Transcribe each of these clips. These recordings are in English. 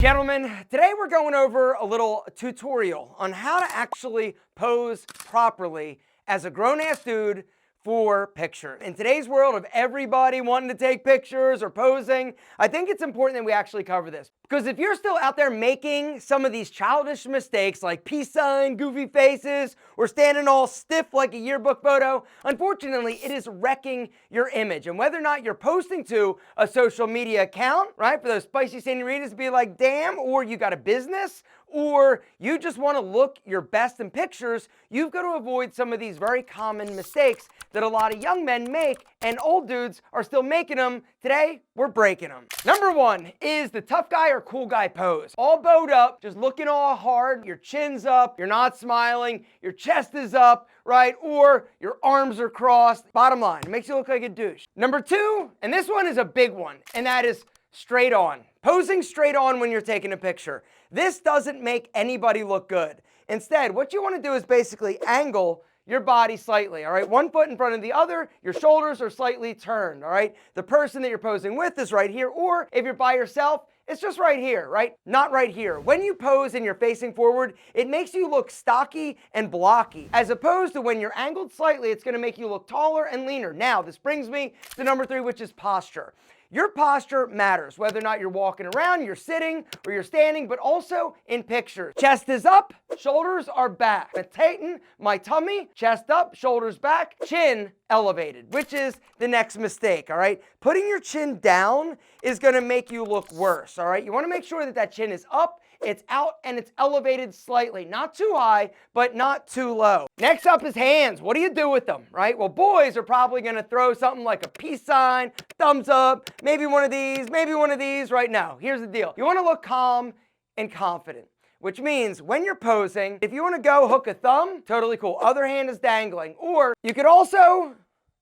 Gentlemen, today we're going over a little tutorial on how to actually pose properly as a grown-ass dude for picture. In today's world of everybody wanting to take pictures or posing, I think it's important that we actually cover this. Because if you're still out there making some of these childish mistakes like peace sign, goofy faces, or standing all stiff like a yearbook photo, unfortunately, it is wrecking your image. And whether or not you're posting to a social media account, right, for those spicy senoritas to be like, damn, or you got a business, or you just want to look your best in pictures, you've got to avoid some of these very common mistakes that a lot of young men make, and old dudes are still making them. Today, we're breaking them. Number one is the tough guy or cool guy pose. All bowed up, just looking all hard, your chin's up, you're not smiling, your chest is up, right? Or your arms are crossed. Bottom line, it makes you look like a douche. Number two, and this one is a big one, and that is straight on. Posing straight on when you're taking a picture. This doesn't make anybody look good. Instead, what you want to do is basically angle your body slightly, all right? One foot in front of the other, your shoulders are slightly turned, all right? The person that you're posing with is right here, or if you're by yourself, it's just right here, right? Not right here. When you pose and you're facing forward, it makes you look stocky and blocky, as opposed to when you're angled slightly, it's gonna make you look taller and leaner. Now, this brings me to number three, which is posture. Your posture matters, whether or not you're walking around, you're sitting, or you're standing, but also in pictures. Chest is up, shoulders are back. I tighten my tummy, chest up, shoulders back, chin elevated, which is the next mistake, all right? Putting your chin down is gonna make you look worse, all right? You wanna make sure that that chin is up, it's out, and it's elevated slightly. Not too high, but not too low. Next up is hands. What do you do with them, right? Well, boys are probably gonna throw something like a peace sign, thumbs up, maybe one of these right now. Here's the deal. You wanna look calm and confident, which means when you're posing, if you wanna go hook a thumb, totally cool. Other hand is dangling. Or you could also,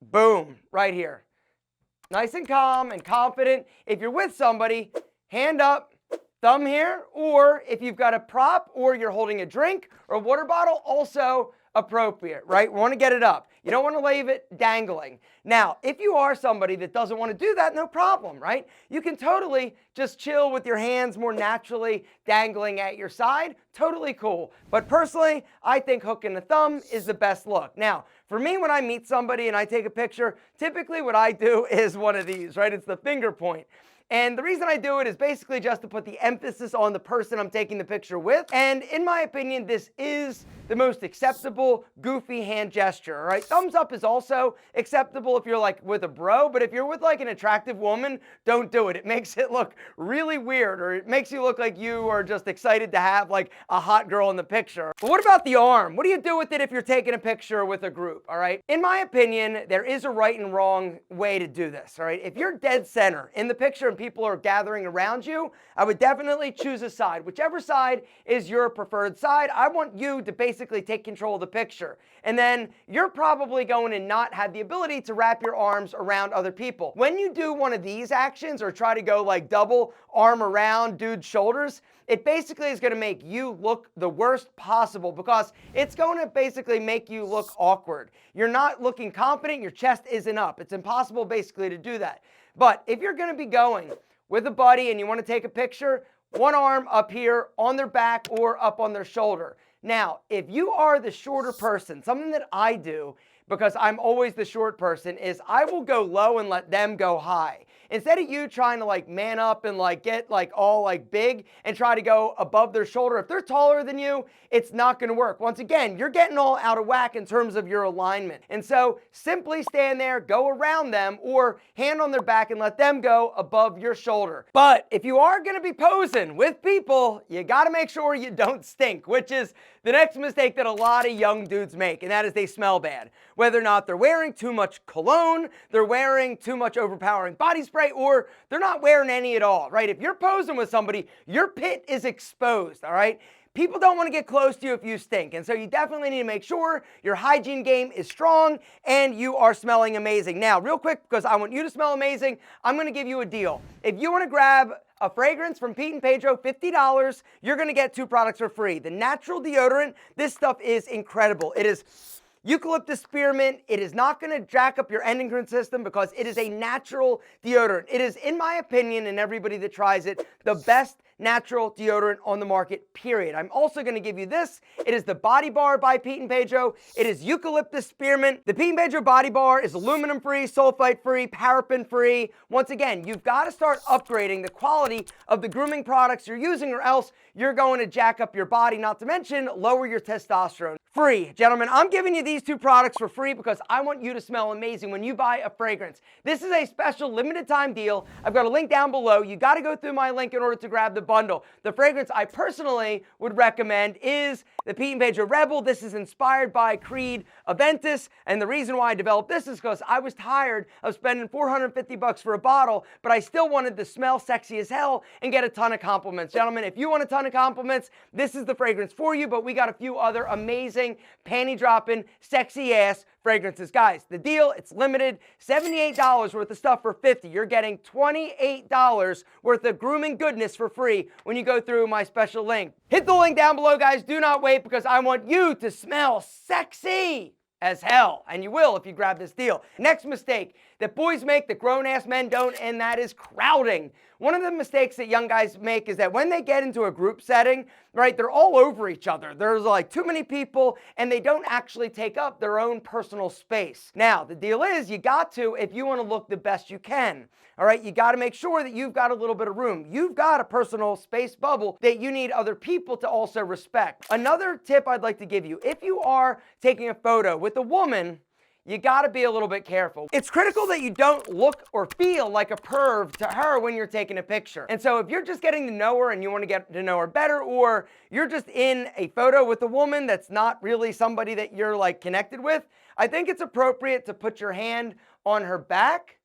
boom, right here. Nice and calm and confident. If you're with somebody, hand up, thumb here, or if you've got a prop or you're holding a drink or a water bottle, also appropriate, right? We want to get it up. You don't want to leave it dangling. Now, if you are somebody that doesn't want to do that, no problem, right? You can totally just chill with your hands more naturally dangling at your side. Totally cool. But personally, I think hooking the thumb is the best look. Now, for me, when I meet somebody and I take a picture, typically what I do is one of these, right? It's the finger point. And the reason I do it is basically just to put the emphasis on the person I'm taking the picture with. And in my opinion, this is the most acceptable goofy hand gesture, all right? Thumbs up is also acceptable if you're like with a bro, but if you're with like an attractive woman, don't do it. It makes it look really weird, or it makes you look like you are just excited to have like a hot girl in the picture. But what about the arm? What do you do with it if you're taking a picture with a group, all right? In my opinion, there is a right and wrong way to do this, all right? If you're dead center in the picture and people are gathering around you, I would definitely choose a side. Whichever side is your preferred side, I want you to basically take control of the picture. And then you're probably going to not have the ability to wrap your arms around other people. When you do one of these actions or try to go like double arm around dude's shoulders, it basically is going to make you look the worst possible, because it's going to basically make you look awkward. You're not looking confident, your chest isn't up. It's impossible basically to do that. But if you're going to be going with a buddy and you want to take a picture, one arm up here on their back or up on their shoulder. Now, if you are the shorter person, something that I do, because I'm always the short person, is I will go low and let them go high. Instead of you trying to like man up and like get like all like big and try to go above their shoulder, if they're taller than you, it's not going to work. Once again, you're getting all out of whack in terms of your alignment. And so simply stand there, go around them, or hand on their back and let them go above your shoulder. But if you are going to be posing with people, you got to make sure you don't stink, which is the next mistake that a lot of young dudes make, and that is they smell bad. Whether or not they're wearing too much cologne, they're wearing too much overpowering body spray, or they're not wearing any at all, right? If you're posing with somebody, your pit is exposed, all right? People don't want to get close to you if you stink, and so you definitely need to make sure your hygiene game is strong and you are smelling amazing. Now, real quick, because I want you to smell amazing, I'm going to give you a deal. If you want to grab a fragrance from Pete and Pedro, $50, you're going to get 2 products for free. The natural deodorant, this stuff is incredible. It is eucalyptus spearmint. It is not going to jack up your endocrine system because it is a natural deodorant. It is, in my opinion, and everybody that tries it, the best natural deodorant on the market, period. I'm also going to give you this. It is the Body Bar by Pete and Pedro. It is eucalyptus spearmint. The Pete and Pedro Body Bar is aluminum-free, sulfite-free, paraffin-free. Once again, you've got to start upgrading the quality of the grooming products you're using, or else you're going to jack up your body, not to mention lower your testosterone. Free. Gentlemen, I'm giving you these two products for free because I want you to smell amazing when you buy a fragrance. This is a special limited time deal. I've got a link down below. You got to go through my link in order to grab the bundle. The fragrance I personally would recommend is the Pete and Pedro Rebel. This is inspired by Creed Aventus, and the reason why I developed this is because I was tired of spending $450 for a bottle, but I still wanted to smell sexy as hell and get a ton of compliments. Gentlemen, if you want a ton of compliments, this is the fragrance for you, but we got a few other amazing panty dropping, sexy ass fragrances. Guys, the deal, it's limited. $78 worth of stuff for $50. You're getting $28 worth of grooming goodness for free when you go through my special link. Hit the link down below, guys. Do not wait, because I want you to smell sexy as hell, and you will if you grab this deal. Next mistake that boys make that grown-ass men don't, and that is crowding. One of the mistakes that young guys make is that when they get into a group setting, right, they're all over each other. There's like too many people, and they don't actually take up their own personal space. Now, the deal is you got to, if you want to look the best you can, all right, you got to make sure that you've got a little bit of room. You've got a personal space bubble that you need other people to also respect. Another tip I'd like to give you, if you are taking a photo with a woman, you got to be a little bit careful. It's critical that you don't look or feel like a perv to her when you're taking a picture. And so if you're just getting to know her and you want to get to know her better, or you're just in a photo with a woman that's not really somebody that you're like connected with, I think it's appropriate to put your hand on her back.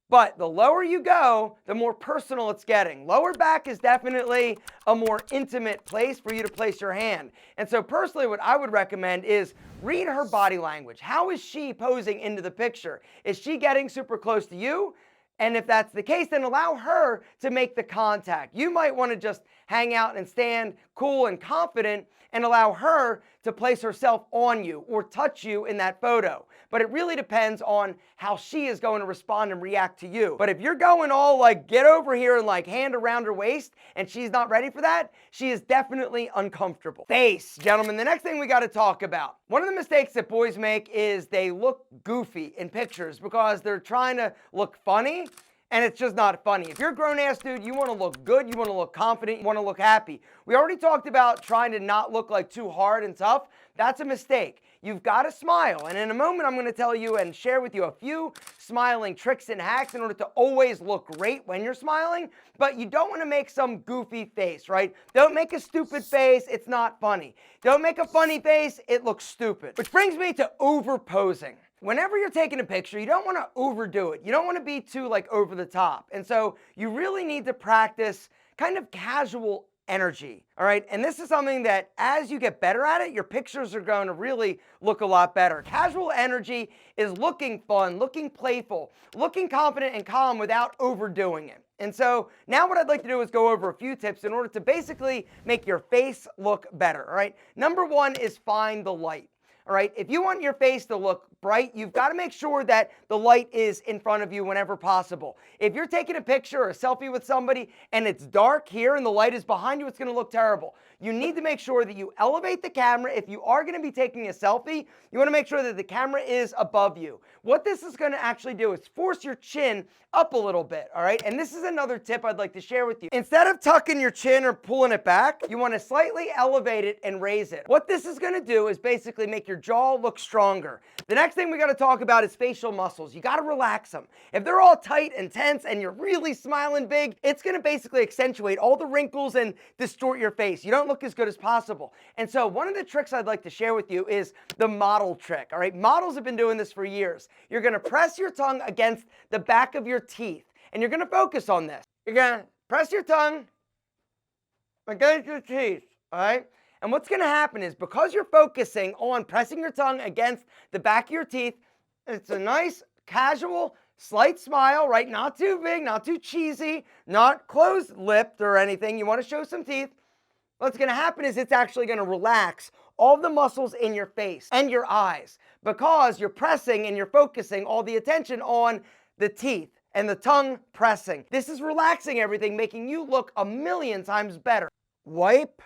But the lower you go, the more personal it's getting. Lower back is definitely a more intimate place for you to place your hand. And so personally, what I would recommend is read her body language. How is she posing into the picture? Is she getting super close to you? And if that's the case, then allow her to make the contact. You might want to just hang out and stand cool and confident and allow her to place herself on you or touch you in that photo. But it really depends on how she is going to respond and react to you. But if you're going all like, get over here and like hand around her waist, and she's not ready for that, she is definitely uncomfortable. Face, gentlemen, the next thing we got to talk about. One of the mistakes that boys make is they look goofy in pictures because they're trying to look funny. And it's just not funny. If you're a grown-ass dude, you want to look good, you want to look confident, you want to look happy. We already talked about trying to not look like too hard and tough. That's a mistake. You've got to smile. And in a moment, I'm going to tell you and share with you a few smiling tricks and hacks in order to always look great when you're smiling. But you don't want to make some goofy face, right? Don't make a stupid face. It's not funny. Don't make a funny face. It looks stupid. Which brings me to over-posing. Whenever you're taking a picture, you don't want to overdo it. You don't want to be too like over the top. And so you really need to practice kind of casual energy, all right? And this is something that as you get better at it, your pictures are going to really look a lot better. Casual energy is looking fun, looking playful, looking confident and calm without overdoing it. And so now what I'd like to do is go over a few tips in order to basically make your face look better, all right? Number one is find the light. All right, if you want your face to look bright, you've got to make sure that the light is in front of you whenever possible. If you're taking a picture or a selfie with somebody and it's dark here and the light is behind you, it's going to look terrible. You need to make sure that you elevate the camera. If you are going to be taking a selfie, you want to make sure that the camera is above you. What this is going to actually do is force your chin up a little bit, all right? And this is another tip I'd like to share with you. Instead of tucking your chin or pulling it back, you want to slightly elevate it and raise it. What this is going to do is basically make your jaw look stronger. The next thing we got to talk about is facial muscles. You got to relax them. If they're all tight and tense and you're really smiling big, it's going to basically accentuate all the wrinkles and distort your face. You don't look as good as possible. And so one of the tricks I'd like to share with you is the model trick, all right? Models have been doing this for years. You're going to press your tongue against the back of your teeth, and you're going to focus on this. You're going to press your tongue against your teeth, all right? And what's going to happen is because you're focusing on pressing your tongue against the back of your teeth, it's a nice, casual, slight smile, right? Not too big, not too cheesy, not closed-lipped or anything. You want to show some teeth. What's going to happen is it's actually going to relax all the muscles in your face and your eyes because you're pressing and you're focusing all the attention on the teeth and the tongue pressing. This is relaxing everything, making you look a million times better. Wipe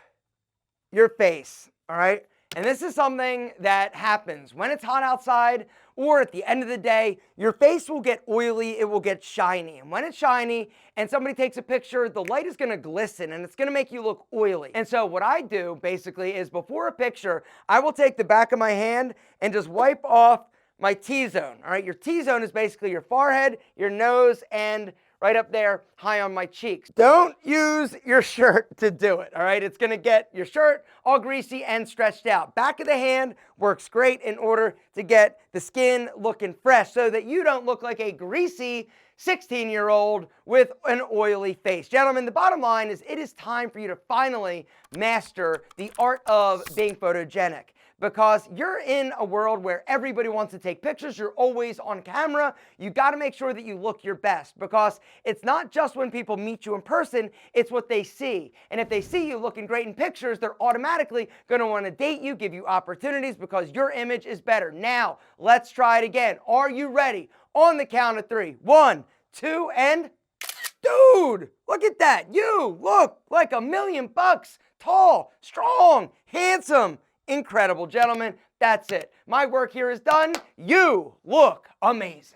your face, all right? And this is something that happens when it's hot outside or at the end of the day. Your face will get oily, it will get shiny. And when it's shiny and somebody takes a picture, the light is gonna glisten and it's gonna make you look oily. And so what I do basically is before a picture, I will take the back of my hand and just wipe off my T-zone, all right? Your T-zone is basically your forehead, your nose, and right up there high on my cheeks. Don't use your shirt to do it, all right? It's gonna get your shirt all greasy and stretched out. Back of the hand works great in order to get the skin looking fresh so that you don't look like a greasy 16-year-old with an oily face. Gentlemen, the bottom line is it is time for you to finally master the art of being photogenic, because you're in a world where everybody wants to take pictures. You're always on camera. You got to make sure that you look your best, because it's not just when people meet you in person, it's what they see. And if they see you looking great in pictures, they're automatically going to want to date you, give you opportunities, because your image is better. Now, let's try it again. Are you ready? On the count of 3. 1, 2, and dude, look at that. You look like $1,000,000. Tall, strong, handsome. Incredible, gentlemen. That's it. My work here is done. You look amazing.